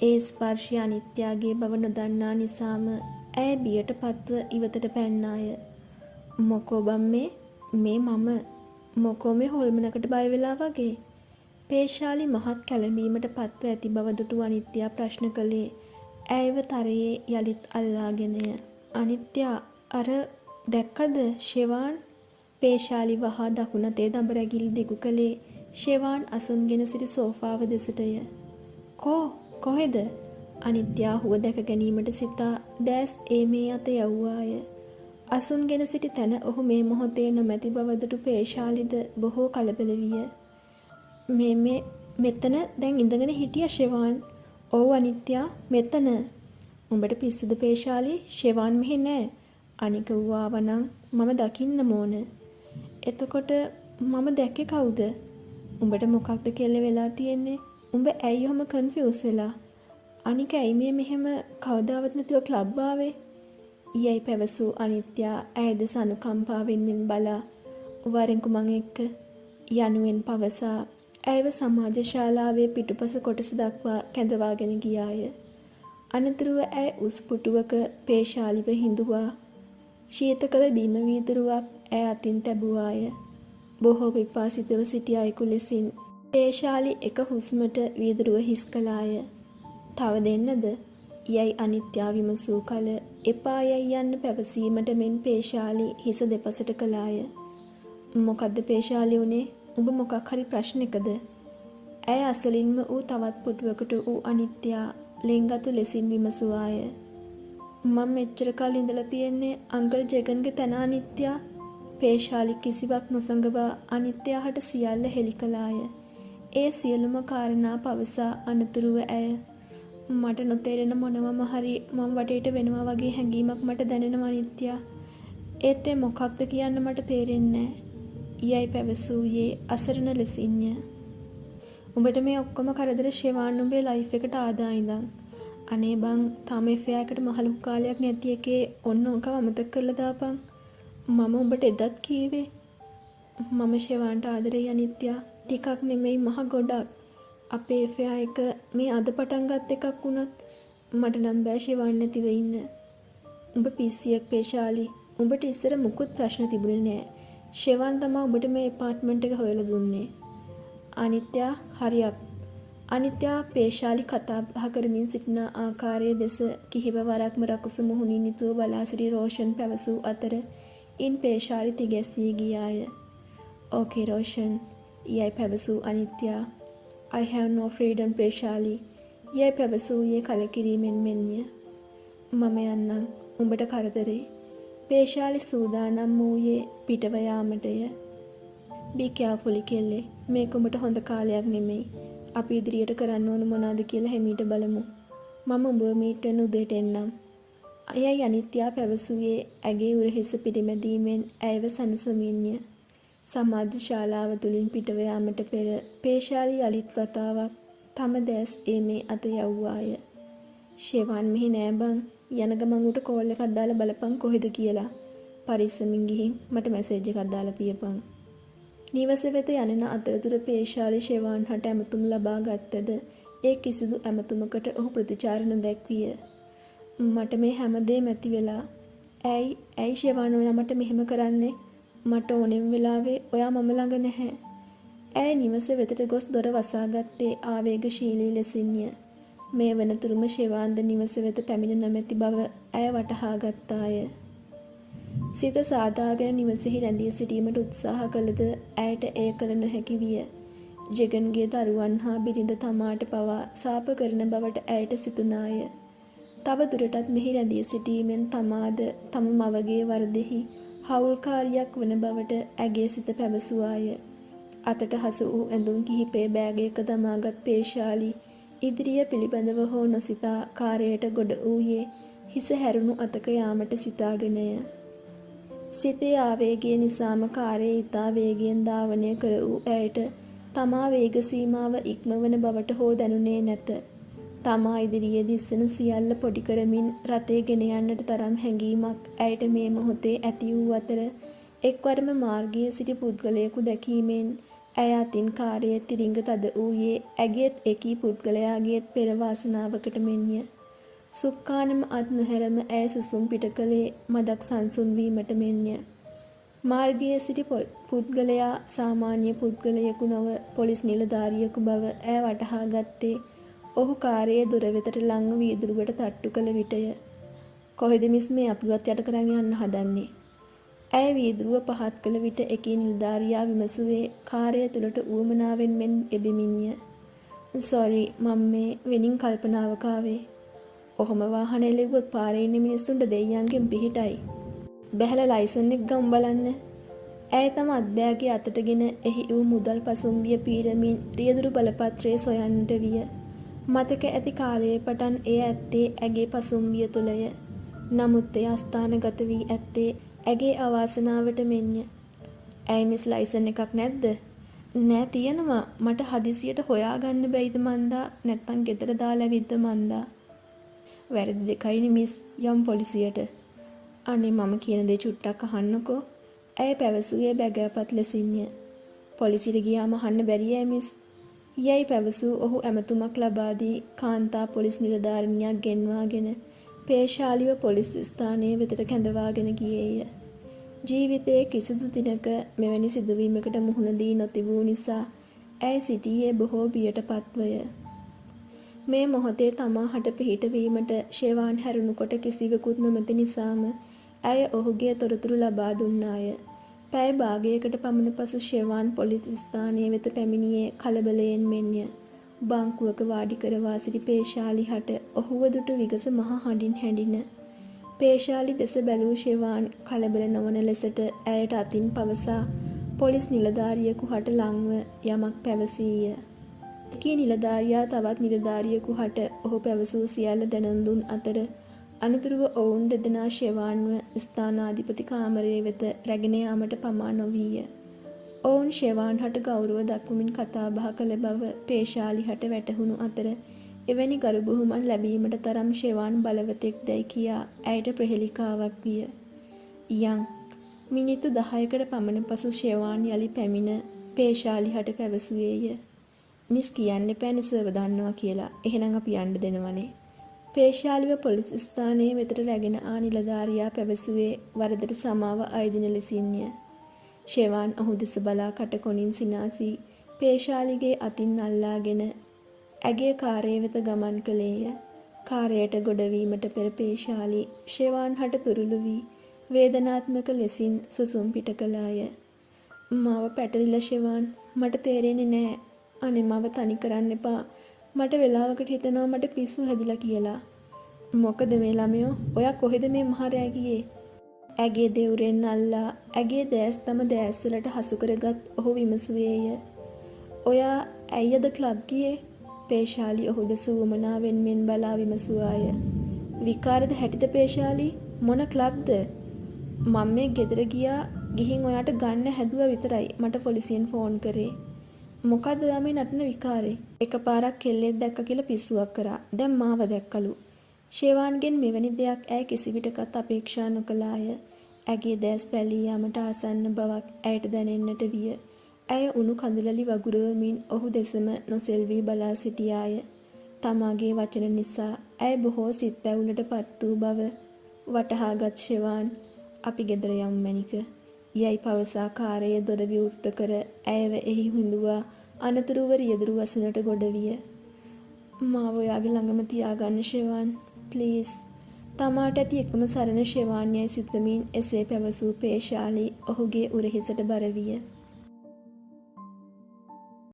ඒ ස්පර්ශය අනිත්‍යගේ බව නොදන්නා නිසාම ඈ බියට පත්ව ඉවතට පැන්නාය. මොකෝ බම් මේ මම මොකෝ මේ හොල්මනකට බය වෙලා වගේ. පේශාලි මහත් කැළඹීමට පත්ව ඇති බව දුටු අනිත්‍යා ප්‍රශ්න කළේ ඇයව තරයේ යලිත් අල්ලාගෙනය. අනිත්‍යා අර දැක්කද ෂෙවාන්? පේශාලි වහා දකුණතේ දඹරැගිලි දිගු කළේ ෂෙවාන් අසුන්ගෙන සිටි සෝෆාව දෙසටය. කොහෙද? අනිත්‍යා හුව දැක ගැනීමට සිතා දැස් මේ අත යව්වාය. අසුන්ගෙන සිටි තැන ඔහු මේ මොහොතේ නොමැති බව දුටු පේශාලිද බොහෝ කලබල විය. මෙතන දැන් ඉඳගෙන හිටිය ෂෙවාන්. ඔව් අනිත්‍යා මෙතන. උඹට පිස්සුද පේශාලි? ෂෙවාන් මෙහෙ නෑ. අනික ඌ ආවනම් මම දකින්න ඕන. එතකොට මම දැක්කේ කවුද? උඹට මොකක්ද කියලා වෙලා තියෙන්නේ? උඹ ඇයි ඔහම කන්ෆියුස් වෙලා? අනික ඇයි මේ මෙහෙම කවදාවත් නැතිව ක්ලබ් ආවේ? ඊයයි පැවසූ අනිත්‍යා ඇය දෙස අනුකම්පාවෙන් බලා වරෙන්කු මං එක්ක යනුවෙන් පවසා ඇයව සමාජ ශාලාවේ පිටුපස කොටස දක්වා කැඳවාගෙන ගියාය. අනතුරුව ඇය උස් පුටුවක පේශාලිව හිඳුවා. ශීතකල බීම වීදුරුවක් ඇය අතින් තැබුවාය. බොහෝ විපාසිතව සිටි අයෙකු ලෙසින් පේශාලි එක හුස්මට වීදුරුව හිස් කළාය. තව දෙන්නද? යයි අනිත්‍යා විමසූ කල එපා යයි යන්න පැවසීමට මෙන් පේශාලි හිස දෙපසට කළාය. මොකද්ද පේශාලි උනේ? උඹ මොකක් හරි ප්‍රශ්නයකද? ඇය අසලින්ම ඌ තවත් පුටුවකට ඌ අනිත්‍යා ලෙන්ගතු ලෙසින් විමසුවාය. මම මෙච්චර කල් ඉඳලා තියෙන්නේ අංකල් ජෙගන්ගේ තන අනිත්‍යා. පේශාලි කිසිවක් නොසඟවා අනිත්‍යාට සියල්ල හෙළි කළාය. ඒ සියලුම කාරණා පවසා අනතුරුව ඇය මට නොතේරෙන මොනවම හරි මම වටේට වෙනවා වගේ හැඟීමක් මට දැනෙනවා අනිත්‍යා. ඒත් ඒ මොකක්ද කියන්න මට තේරෙන්නේ නැහැ. ඊයයි පැවසූයේ අසරණ ලෙසින්ය. උඹට මේ ඔක්කොම කරදර ෂෙවාන් උඹේ ලයිෆ් එකට ආදා ඉඳන්. අනේ බං තාම එෆයා එකට මහලු කාලයක් නැති එකේ ඔන්න ඔකව අමතක කරලා දාපන්. මම උඹට එදත් කීවේ මම ෂෙවාන්ට ආදරේ අනිත්‍යා. ටිකක් නෙමෙයි මහ ගොඩක්. අපේ එෆයා එක මේ අද පටන් ගත් එකක් වුණත් මට නම් බෑ ෂෙවාන් නැතිව ඉන්න. උඹ පිස්සියක් පේශාලි. උඹට ඉස්සර මුකුත් ප්‍රශ්න තිබුණේ නෑ. ෂෙවාන් තමා උඹට මේ ඇපාර්ට්මන්ට් එක හොයලා දුන්නේ. අනිත්‍යා හරියක්. අනිත්‍යා පේශාලි කතා බහ කරමින් සිටින ආකාරයේ දෙස කිහිප වරක්ම රකුසු මුහුණින් යුතුව බලා සිටි රෝෂන් පැවසූ අතර ඉන් පේශාලි තිගැසී ගියාය. ඕකේ රෝෂන්. යයි පැවසූ අනිත්‍යා. I have no freedom පේශාලි. යයි පැවසූයේ කලකිරීමෙන් මෙන්ය. මම යන්නම්. උඹට කරදරේ. පේශාලි සූදානම් වූයේ පිටව යාමටය. Be careful කෙල්ලේ. මේක උඹට හොඳ කාලයක් නෙමෙයි. අපි ඉදිරියට කරන්න ඕන මොනවද කියලා හැමීට බලමු. මම උඹව මීට් වෙන උදේට එන්නම්. අයයි අනිත්‍යා පැවසුවේ ඇගේ උරහිස පිරිමැදීමෙන් ඇයව සනසමින්ය. සමාජ ශාලාව තුලින් පිටව යාමට පෙර පේශාලි යලිත් වතාවක් තම දැස් මේ අත යවුවාය. ෂෙවාන් මෙහි නෑ බං. යන ගමන් උට කෝල් එකක් දාලා බලපන් කොහෙද කියලා. පරිස්සමින් ගිහින් මට මැසේජ් එකක් දාලා තියපන්. නිවස වෙත යන අතරතුර පේශාලි ෂෙවාන් හට ඇමතුම් ලබා ගත්තද ඒ කිසිදු ඇමතුමකට ඔහු ප්‍රතිචාර නොදැක්විය. මට මේ හැමදේම ඇති වෙලා ඇයි ෂෙවාන් ඔයා මට මෙහෙම කරන්නේ? මට ඕනෙම වෙලාවේ ඔයා මම ළඟ නැහැ. ඇය නිවස වෙතට ගොස් දොර වසාගත්තේ ආවේගශීලී ලෙසින්ය. මේ වෙනතුරුම ෂෙවාන්ද නිවස වෙත පැමිණ නොමැති බව ඇය වටහා ගත්තාය. සිත සාදාගෙන නිවසෙහි රැඳී සිටීමට උත්සාහ කළද ඇයට එය කළ නොහැකි විය. ජෙගන්ගේ දරුවන් හා බිරිඳ තමාට පවා සාප කරන බවට ඇයට සිතුණාය. තව දුරටත් මෙහි රැඳී සිටීමෙන් තමාද තම මවගේ වරදෙහි හවුල්කාරියක් වන බවට ඇගේ සිත පැවසුවාය. අතට හසු වූ ඇඳුම් කිහිපේ බෑගයක දමාගත් පේශාලි ඉදිරිය පිළිබඳව හෝ නොසිතා කාර්යයට ගොඩ වූයේ හිස හැරුණු අතක යාමට සිතාගෙනය. සිතේ ආවේගය නිසාම කාර්යය ඉතා වේගයෙන් ධාවනය කර වූ ඇයට තමා වේග සීමාව ඉක්මවන බවට හෝ දැනුනේ නැත. තමා ඉදිරියේ දිස්සන සියල්ල පොඩි කරමින් රථය ගෙන යන්නට තරම් හැඟීමක් ඇයට මේ මොහොතේ ඇති වූ අතර එක්වරම මාර්ගයේ සිටි පුද්ගලයෙකු දැකීමෙන් ඇය අතින් කාර්යයේ තිරිංග තද වූයේ ඇගේත් එකී පුද්ගලයාගේත් පෙර වාසනාවකට මෙන්ය. සුක්කානම අත් නොහැරම ඇය සුසුම් පිට කළේ මදක් සංසුන් වීමට මෙන්ය. මාර්ගයේ සිටි පුද්ගලයා සාමාන්‍ය පුද්ගලයෙකු නොව පොලිස් නිලධාරියෙකු බව ඇය වටහා ගත්තේ ඔහු කාර්යයේ දොර වෙතට ළං වීදුරුවට තට්ටු කළ විටය. කොහෙද මිස් මේ අපිවත් යට කරන් යන්න හදන්නේ? ඇය වීදුරුව පහත් කළ විට එකී නිලධාරියා විමසුවේ කාර්යය තුළට ඌමනාවෙන් මෙන් එබෙමින්ය. සෝරි මම මේ වෙනින් කල්පනාවක ආවේ. ඔහොම වාහන එලෙව්වොත් පාරේ ඉන්න මිනිස්සුන්ට දෙයියන්ගෙන් පිහිටයි. බැහැලා ලයිසන් එක ගමු බලන්න. ඇය තම අත්බෑගේ අතටගෙන එහි වූ මුදල් පසුම්බිය පීරමින් රියදුරු බලපත්‍රයේ සොයන්නට විය. මතක ඇති කාලයේ පටන් එය ඇත්තේ ඇගේ පසුම්බිය තුළය. නමුත් එය අස්ථානගත වී ඇත්තේ ඇගේ අවාසනාවට මෙන්ය. ඇයි මිස් ලයිසන් එකක් නැද්ද? නෑ තියෙනවා. මට හදිසියට හොයාගන්න බැයිද මන්දා නැත්තම් ගෙදර දාලා ඇවිද්ද මන්දා. වැරදි දෙකයිනි මිස්. යම් පොලිසියට. අනේ මම කියන දේ චුට්ටක් අහන්නකෝ. ඇය පැවසුවේ බැගෑපත් ලෙසින්ය. පොලිසියට ගියාම අහන්න බැරියෑ මිස්. යයි පැවසූ ඔහු ඇමතුමක් ලබා දී කාන්තා පොලිස් නිලධාරිනියක් ගෙන්වාගෙන පේශාලිව පොලිස් ස්ථානයේ වෙතට කැඳවාගෙන ගියේය. ජීවිතයේ කිසිදු දිනක මෙවැනි සිදුවීමකට මුහුණ දී නොතිබූ නිසා ඇය සිටියේ බොහෝ බියට පත්වය. මේ මොහොතේ තමා හට පිහිටවීමට ෂෙවාන් හැරුණුකොට කිසිවෙකුත් නොමැති නිසාම ඇය ඔහුගේ තොරතුරු ලබා දුන්නාය. පැය භාගයකට පමණ පසු ෂෙවාන් පොලිස් ස්ථානයේ වෙත පැමිණියේ කලබලයෙන් මෙන්ය. බංකුවක වාඩි කරවා සිටි පේශාලි හට ඔහුව දුටු විගස මහ හඬින් හැඬින. පේශාලි දෙස බැලූ ෂෙවාන් කලබල නොවන ලෙසට ඇයට අතින් පවසා පොලිස් නිලධාරියෙකු හට ලංව යමක් පැවසීය. එකී නිලධාරියා තවත් නිලධාරියෙකු හට ඔහු පැවසූ සියල්ල දැනුම් දුන් අතර අනතුරුව ඔවුන් දෙදෙනා ෂෙවාන්ව ස්ථානාධිපති කාමරයේ වෙත රැගෙන යාමට පමා නොවීය. ඔවුන් ෂෙවාන් හට ගෞරව දක්වමින් කතා බහ කළ බව පේශාලි හට වැටහුණු අතර එවැනි ගරු බුහුමන් ලැබීමට තරම් ෂෙවාන් බලවතෙක් දැයි කියා ඇයට ප්‍රහෙලිකාවක් විය. යම් මිනිත්තු 10කට පමණ පසු ෂෙවාන් යලි පැමිණ පේශාලි හට පැවසුවේය. මිස් කියන්න එපා සර්ව දන්නවා කියලා. එහෙනම් අපි යන්න දෙනවනේ. පේශාලිව පොලිස් ස්ථානයේ වෙතට රැගෙන ආ නිලධාරියා පැවසුවේ වරදට සමාව අයදින ලෙසින්ය. ෂෙවාන් ඔහු දෙස බලා කටකොණින් සිනාසී පේශාලිගේ අතින් අල්ලාගෙන ඇගේ කාර්යය වෙත ගමන් කළේය. කාර්යයට ගොඩවීමට පෙර පේශාලි ෂෙවාන් හට තුරුළු වී වේදනාත්මක ලෙසින් සුසුම් පිට කළාය. මාව පැටලිලා ෂෙවාන් මට තේරෙන්නේ නෑ. අනේ මාව තනි කරන්න එපා. මට වෙලාවකට හිතෙනවා මට පිස්සු හැදිලා කියලා. මොකද මේ ළමයෝ ඔයා කොහෙද මේ මහරෑ ගියේ? ඇගේ දෙවුරෙන් අල්ලා ඇගේ දැස් තම දැස්වලට හසු කරගත් ඔහු විමසුවේය. ඔයා ඇයිද ක්ලබ් ගියේ? පේශාලි ඔහු දෙස වුමනාවෙන් මෙන් බලා විමසුවාය. විකාරද හැටිද පේශාලි? මොන ක්ලබ්ද? මම මේ ගෙදර ගියා ගිහින් ඔයාට ගන්න හැදුවා විතරයි. මට පොලිසියෙන් ෆෝන් කරේ. මොකද්ද ඔයා මේ නටන විකාරේ? එකපාරක් කෙල්ලෙක් දැක්ක කියලා පිස්සුවක් කරා. දැන් මාව දැක්කලු. ෂෙවාන්ගෙන් මෙවැනි දෙයක් ඇය කිසිවිටකත් අපේක්ෂා නොකළාය. ඇගේ දැස් පැලී යාමට ආසන්න බවක් ඇයට දැනෙන්නට විය. ඇය උණු කඳුලලි වගුරුවමින් ඔහු දෙසම නොසෙල්වී බලා සිටියාය. තමාගේ වචන නිසා ඇය බොහෝ සිත් ඇවුලට පත් වූ බව වටහාගත් ෂෙවාන් අපි ගෙදර යමු මැනික. යයි පවසා කාර්යය දොර විවෘත කර ඇයව එහි හිඳුවා අනතුරුව රියදුරු වසනට ගොඩ විය. මාව ඔයාගේ ළඟම තියාගන්න ෂෙවාන් ප්ලීස්. තමාට ඇති එකම සරණ ෂෙවාන් යයි සිතමින් එසේ පැවසූ පේශාලි ඔහුගේ උරහිසට බර විය.